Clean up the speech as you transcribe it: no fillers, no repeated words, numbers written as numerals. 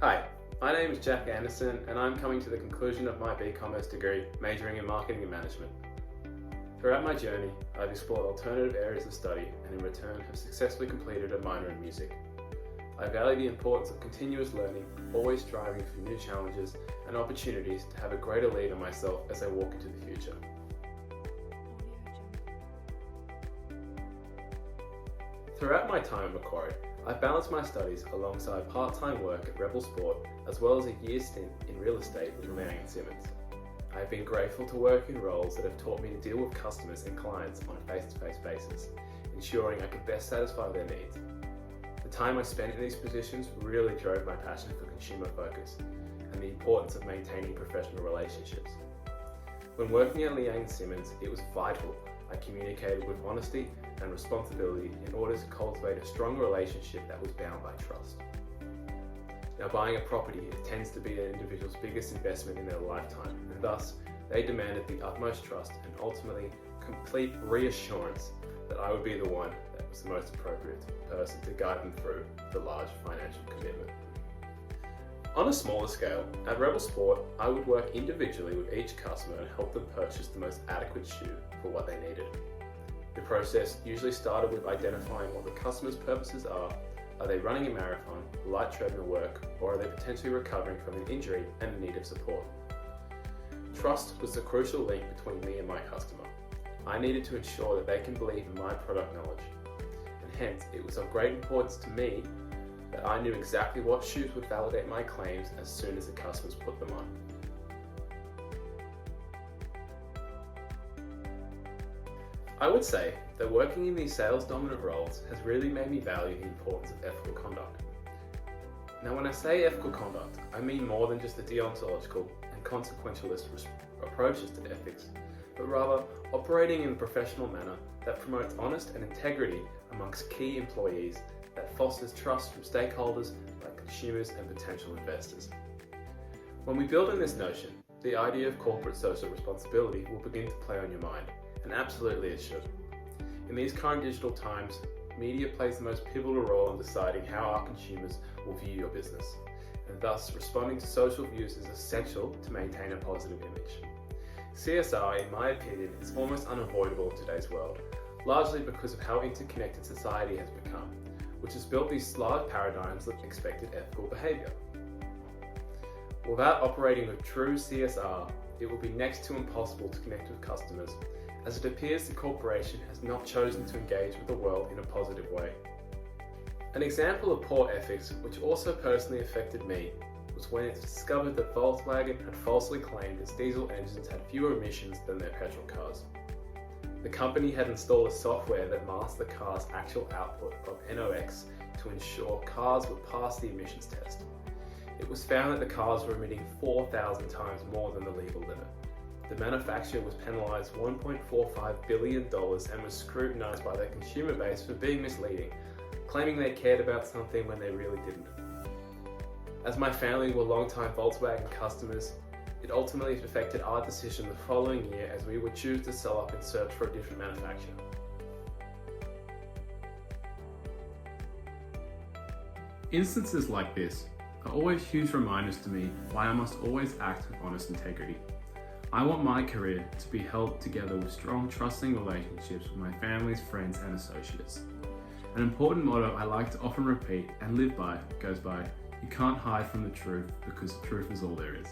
Hi, my name is Jack Anderson and I'm coming to the conclusion of my BCommerce degree, majoring in marketing and management. Throughout my journey, I've explored alternative areas of study and in return have successfully completed a minor in music. I value the importance of continuous learning, always striving for new challenges and opportunities to have a greater lead on myself as I walk into the future. Throughout my time at Macquarie, I've balanced my studies alongside part-time work at Rebel Sport as well as a year's stint in real estate with Liang & Simmons. I have been grateful to work in roles that have taught me to deal with customers and clients on a face-to-face basis, ensuring I could best satisfy their needs. The time I spent in these positions really drove my passion for consumer focus and the importance of maintaining professional relationships. When working at Liang & Simmons, it was vital I communicated with honesty and responsibility in order to cultivate a strong relationship that was bound by trust. Now, buying a property tends to be an individual's biggest investment in their lifetime, and thus they demanded the utmost trust and ultimately complete reassurance that I would be the one that was the most appropriate person to guide them through the large financial commitment. On a smaller scale, at Rebel Sport, I would work individually with each customer and help them purchase the most adequate shoe for what they needed. The process usually started with identifying what the customer's purposes are. Are they running a marathon, light treadmill work, or are they potentially recovering from an injury and in need of support? Trust was the crucial link between me and my customer. I needed to ensure that they can believe in my product knowledge, and hence it was of great importance to me that I knew exactly what shoes would validate my claims as soon as the customers put them on. I would say that working in these sales dominant roles has really made me value the importance of ethical conduct. Now, when I say ethical conduct, I mean more than just the deontological and consequentialist approaches to ethics, but rather operating in a professional manner that promotes honest and integrity amongst key employees, that fosters trust from stakeholders like consumers and potential investors. When we build on this notion, the idea of corporate social responsibility will begin to play on your mind, and absolutely it should. In these current digital times, media plays the most pivotal role in deciding how our consumers will view your business, and thus responding to social views is essential to maintain a positive image. CSR, in my opinion, is almost unavoidable in today's world, largely because of how interconnected society has become, which has built these large paradigms of expected ethical behaviour. Without operating with true CSR, it will be next to impossible to connect with customers, as it appears the corporation has not chosen to engage with the world in a positive way. An example of poor ethics, which also personally affected me, was when it was discovered that Volkswagen had falsely claimed its diesel engines had fewer emissions than their petrol cars. The company had installed a software that masked the car's actual output of NOx to ensure cars would pass the emissions test. It was found that the cars were emitting 4,000 times more than the legal limit. The manufacturer was penalised $1.45 billion and was scrutinised by their consumer base for being misleading, claiming they cared about something when they really didn't. As my family were long-time Volkswagen customers, it ultimately affected our decision the following year as we would choose to sell up and search for a different manufacturer. Instances like this are always huge reminders to me why I must always act with honest integrity. I want my career to be held together with strong, trusting relationships with my family's friends and associates. An important motto I like to often repeat and live by goes by, "You can't hide from the truth because the truth is all there is."